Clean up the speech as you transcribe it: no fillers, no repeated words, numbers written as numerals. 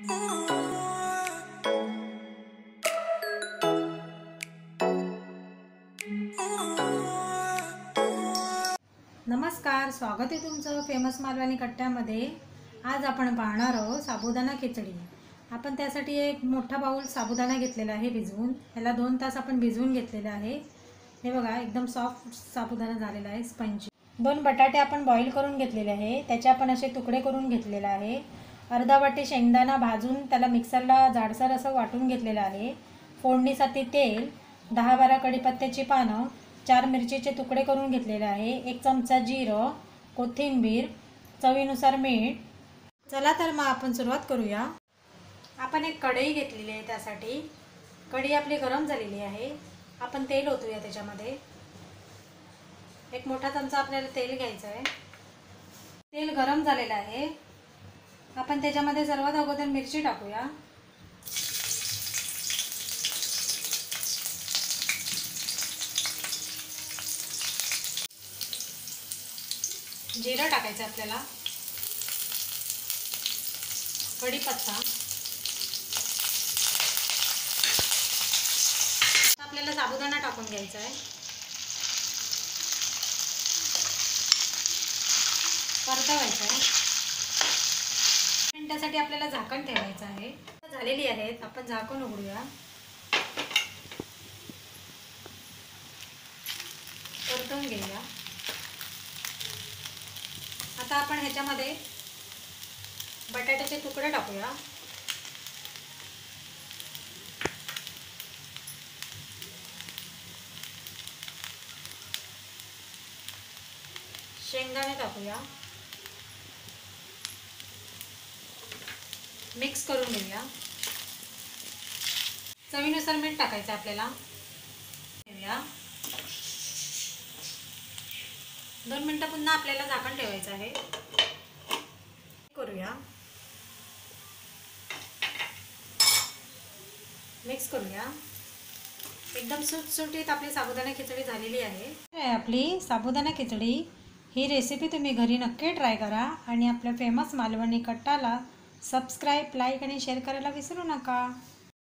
नमस्कार, स्वागत आहे तुमचं फेमस मालवणी कट्ट्यामध्ये। आज आपण पाहणार आहोत साबुदाणा खिचडी। आपण त्यासाठी एक मोठा बाउल साबुदाणा घेतलेला आहे भिजवून। याला 2 तास आपण भिजवून घेतलेले आहे। हे बघा, एकदम सॉफ्ट साबुदाणा झालेला आहे, स्पंजी। 2 बटाटे आपण बॉईल करून घेतलेले आहे, त्याचे आपण असे तुकडे करून घेतलेले आहे। अर्धा वाटी शेंगदाणा भाजून त्याला मिक्सरला जाडसर असं वाटून घेतलेलं आहे। फोडणीसाठी तेल, 10-12 कढीपत्त्याची पानं, 4 मिरचीचे तुकडे करून घेतलेले आहे, 1 चमचा जिरं, कोथिंबीर, चवीनुसार मीठ। चला तर मग आपण सुरुवात करूया। आपण एक कढई घेतलेली आहे, त्यासाठी कढई आपली गरम झालेली आहे। आपण तेल ओतूया त्याच्यामध्ये। एक मोठा चमचा आपल्याला तेल घ्यायचं आहे। तेल गरम झालेलं आहे। आपण त्याच्यामध्ये सर्वात अगोदर मिरची टाकूया। जिरं टाकायचं आपल्याला, कढीपत्ता, आपल्याला साबुदाणा टाकून घ्यायचा आहे, परतवायचं आहे। मिनिटासाठी आपल्याला झाकण ठेवायचं आहे। झालेली आहेत, आपण झाकण उघडूया, परतवून घेऊया। आता आपण ह्याच्यामध्ये बटाट्याचे तुकडे टाकूया, शेंगदाणे टाकूया, मिक्स करून घेऊया। चवीनुसार मीठ टाकायचं आपल्याला। 2 मिनिटं पुन्हा आपल्याला झाकण ठेवायचं आहे। करूया, मिक्स करूया। एकदम सुटसुटीत आपली साबुदाणा खिचडी झालेली आहे। आपली साबुदाणा खिचडी ही रेसिपी तुम्ही घरी नक्की ट्राय करा आणि आपल्या फेमस मालवणी कट्टाला सबस्क्राईब, लाईक आणि शेअर करायला विसरू नका।